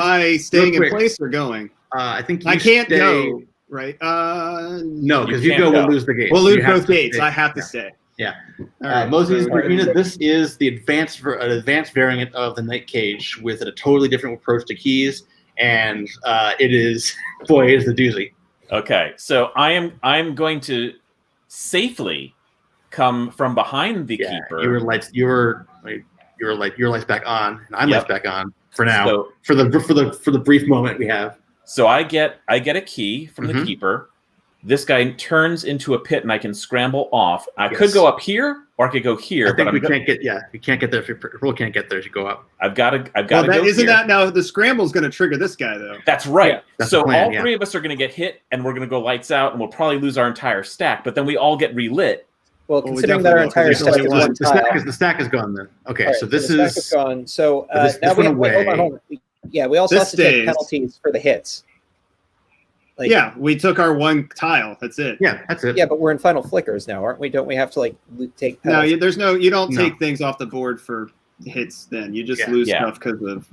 I staying in quick. place or going? I think you I can't stay- go, right? No, because You you can't go, go. we'll lose the game. We'll lose You have both to gates. stay. I have to Yeah. stay. Yeah. All right, Moses, so- this is the advanced variant of the Night Cage with a totally different approach to keys, and it is a doozy. Okay, so I'm going to safely come from behind the keeper. Your lights back on, and I'm Yep. lights back on for now. So- for the brief moment we have. So I get a key from the Mhm. keeper. This guy turns into a pit, and I can scramble off. I Yes. could go up here, or I could go here. I think but we can't get. Yeah, we can't get there. Purple can't get there as you go up. I've got to Well, go isn't here. that now the scramble's going to trigger this guy though? That's right. Yeah, that's So the plan, all yeah. 3 of us are going to get hit, and we're going to go lights out, and we'll probably lose our entire stack. But then we all get relit. Well, Well, we considering that our definitely entire will, 'cause stack is there's one only tile. The stack is gone then. Okay, All right, so this the stack is gone. So this now we went have. Hold away. on. We also This have to take stays. penalties for the hits. Like, Yeah, we took our one tile. That's it. yeah, that's it. Yeah, but we're in final flickers now, aren't we? Don't we have to take No, penalties? you don't No. take things off the board for hits. Then you just Yeah. lose Yeah. stuff because of.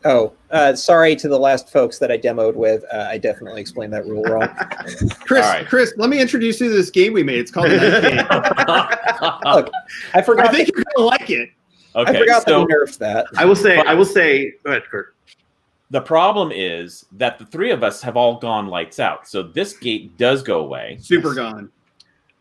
Sorry to the last folks that I demoed with. I definitely explained that rule wrong. Chris, let me introduce you to this game we made. It's called the Night Game. Look, I forgot. I think you're gonna like it. Okay, I forgot so that we nerfed that. I will say. Go ahead, Kurt. the problem is that the three of us have all gone lights out. So this gate does go away. Super gone.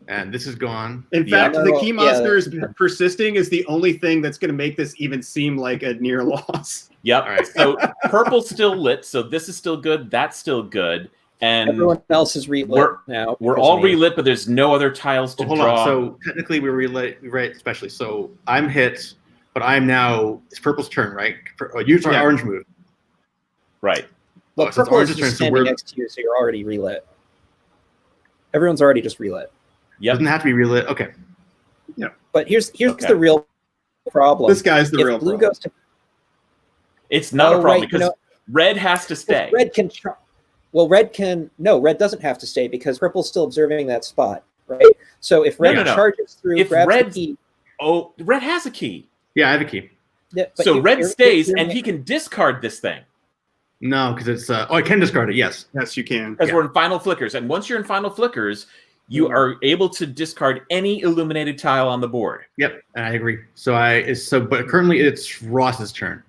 And this is gone. In Yeah. fact, the key monster is Yeah. persisting is the only thing that's going to make this even seem like a near loss. Yep. All right. So purple's still lit. So this is still good. That's still good. And Everyone else is relit now. we're because all of me. relit, but there's no other tiles to Well, hold draw. on. So technically, we're relit, right? Especially. So I'm hit, but I'm now. It's purple's turn, right? Use our Yeah. orange move. Right. Well, Oh, so it's purple is orange's just turn, so standing we're- next to you, so you're already relit. Everyone's already just relit. Yep. Doesn't have to be relit. Okay. But here's Okay. the real problem. This guy's the if real blue problem. goes to It's not a problem right, because you know, red has to stay. red can. Red doesn't have to stay because purple's still observing that spot, right? So if red No. charges through, If grabs red- the key. Oh, red has a key. Yeah, I have a key. Yeah, but So red you're- stays you're- and he can discard this thing. No, because it's. I can discard it. Yes. Yes, you can. Because Yeah. we're in final flickers. And once you're in final flickers, you are able to discard any illuminated tile on the board. Yep. I agree. But currently it's Ross's turn.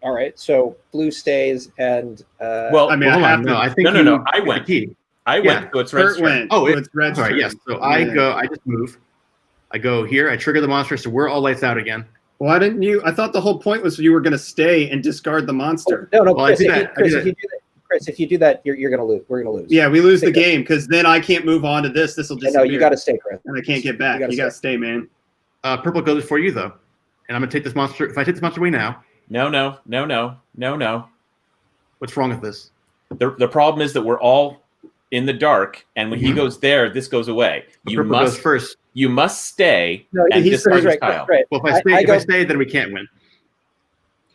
All right, so blue stays and Well, I mean, Hold I have on. to. No, I think No. you I have the went. key. I yeah. went, so it's red's Kurt turn. went. Oh, so it's red. Sorry. Yes. So I go. I just move. I go here. I trigger the monster. So we're all lights out again. Why didn't you? I thought the whole point was you were going to stay and discard the monster. no, Well, I Chris, did if you, that. I Chris, did if you do that, Chris, if you do that, you're gonna lose. We're gonna lose. Yeah, we lose the Take that. game because then I can't move on to this. This will I just know you got to stay, Chris. and I can't get back. You You gotta got to stay, man. Purple goes for you though, and I'm gonna take this monster. If I take this monster away now, No. what's wrong with this? The problem is that we're all in the dark, and when he goes there, this goes away. But You purple goes must first. stay No, and he's discard right, his tile. right. Well, if I go- stay, then we can't win.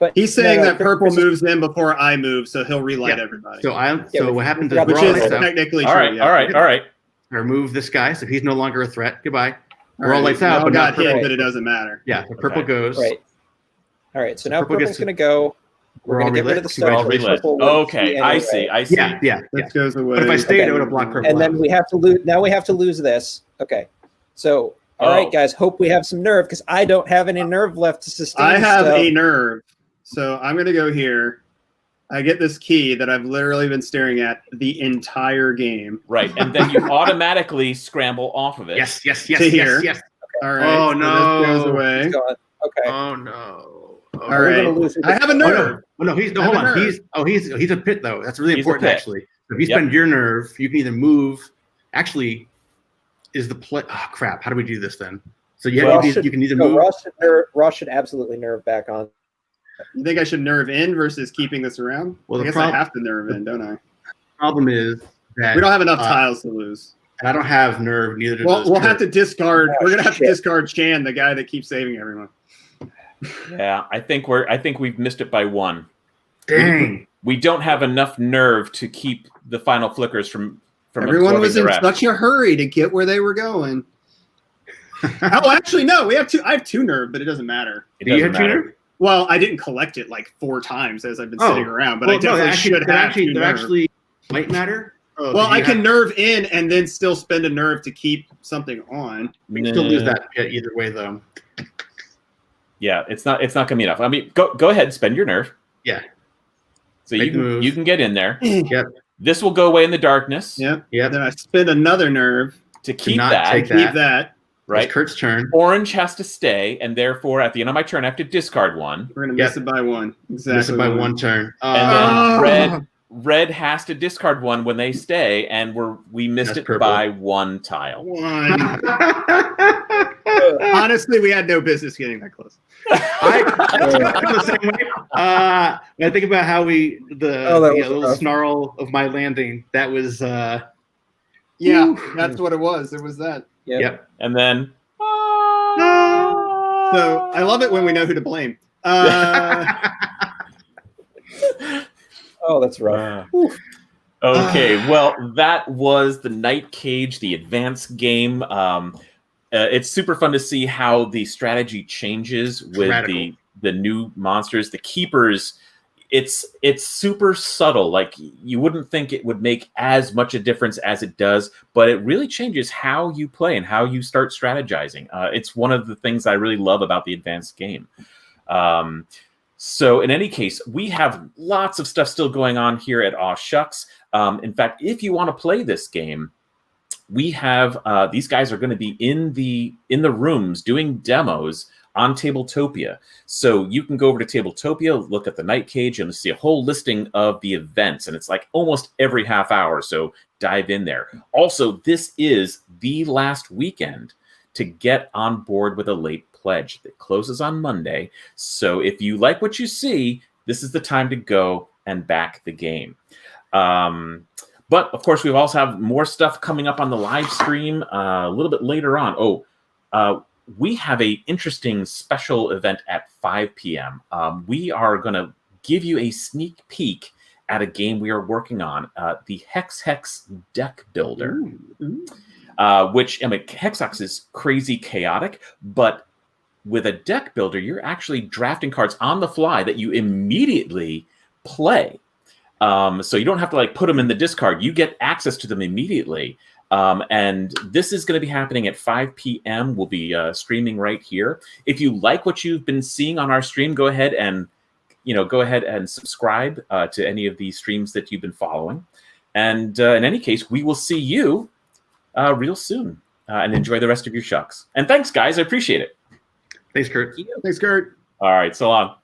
But He's saying no, that purple Chris is- moves in before I move, so he'll relight Yeah. everybody. So Yeah, what happens is which we're which all is lights out. technically All true. right, yeah. all right. I remove this guy, so he's no longer a threat. Goodbye. All We're all right, lights we out, all but got not hit, purple. but it doesn't matter. Yeah, so purple Okay. goes. Right. All right, so now Purple purple's gets gonna go. We're all gonna get rid relit. of the We're all stars. relit. Purple would Okay, be I anyway. see. I see. Yeah. This goes away. But if I stayed, Okay. I would have blocked purple. And then out. we have to lose. Now we have to lose this. Okay. So, all right, Oh. guys. Hope we have some nerve because I don't have any nerve left to sustain. I have stuff. a nerve, so I'm going to go here. I get this key that I've literally been staring at the entire game. Right, and then you automatically scramble off of it. Yes. To here. Yes. All right. Oh, so no. This goes away. It's gone. Okay. Oh no. All We're right. gonna lose it. I have a Oh nerve. no. He's I have hold a on. nerve. He's a pit though. That's really He's a important pit. actually. So if you Yep. spend your nerve, you can either move. Actually, is the play? Oh crap! How do we do this then? So yeah, Ross you can either No, move. Ross should absolutely nerve back on. You think I should nerve in versus keeping this around? Well, I the guess I prob- have to nerve in, don't I? The problem is that We don't have enough uh, tiles to lose. and I don't have nerve. Neither does. Well, we'll have to Kurt. discard. Oh, We're gonna have to shit. discard Chan, the guy that keeps saving everyone. Yeah, I think we've missed it by one. Dang. We don't have enough nerve to keep the final flickers from Everyone absorbing was the in rest. such a hurry to get where they were going. Oh, actually, no. We have two. I have two nerve, but it doesn't matter. It Do you doesn't have two matter. nerve? Well, I didn't collect it like 4 times as I've been Oh. sitting around, but Well, I definitely should have. Actually, two they nerve. actually might matter. Oh, Well, do I you can have- nerve in and then still spend a nerve to keep something on. We can still lose Nah. that pit either way though. Yeah, it's not gonna be enough. I mean, go ahead, spend your nerve. Yeah. So Make the move. you can get in there. Yep. This will go away in the darkness. Yep. Yep. Then I spend another nerve. To keep not that, take Keep that. right? It's Kurt's turn. Orange has to stay, and therefore, at the end of my turn, I have to discard one. We're gonna Yep. miss it by one. Exactly. Miss it by one turn. And then Oh. red has to discard one when they stay, and we missed That's it purple. by one tile. One. Honestly, we had no business getting that close. I feel the same way. When I think about how the Oh, that was little rough. snarl of my landing, that was Yeah, Whew. that's what it was. It was that. yep. And then, So I love it when we know who to blame. Oh, that's rough. Okay, well, that was the Night Cage, the advanced game. It's super fun to see how the strategy changes with Radical. the the new monsters, the keepers. It's super subtle. Like you wouldn't think it would make as much a difference as it does, but it really changes how you play and how you start strategizing. It's one of the things I really love about the advanced game. So in any case, we have lots of stuff still going on here at awSHUX. In fact, if you want to play this game, we have these guys are going to be in the rooms doing demos on Tabletopia. So you can go over to Tabletopia, look at the Night Cage, and see a whole listing of the events. And it's like almost every half hour. So dive in there. Also, this is the last weekend to get on board with a late pledge that closes on Monday. So if you like what you see, this is the time to go and back the game. But of course, we also have more stuff coming up on the live stream a little bit later on. We have an interesting special event at 5 p.m. We are going to give you a sneak peek at a game we are working on, the Hex Deck Builder, which, I mean, Hex is crazy chaotic, but with a deck builder, you're actually drafting cards on the fly that you immediately play. So you don't have to like put them in the discard. You get access to them immediately. And this is going to be happening at 5 p.m. We'll be streaming right here. If you like what you've been seeing on our stream, go ahead and subscribe to any of these streams that you've been following. And in any case, we will see you real soon. And enjoy the rest of your shucks. And thanks, guys. I appreciate it. Thanks, Kurt. Thanks, Kurt. All right. So long.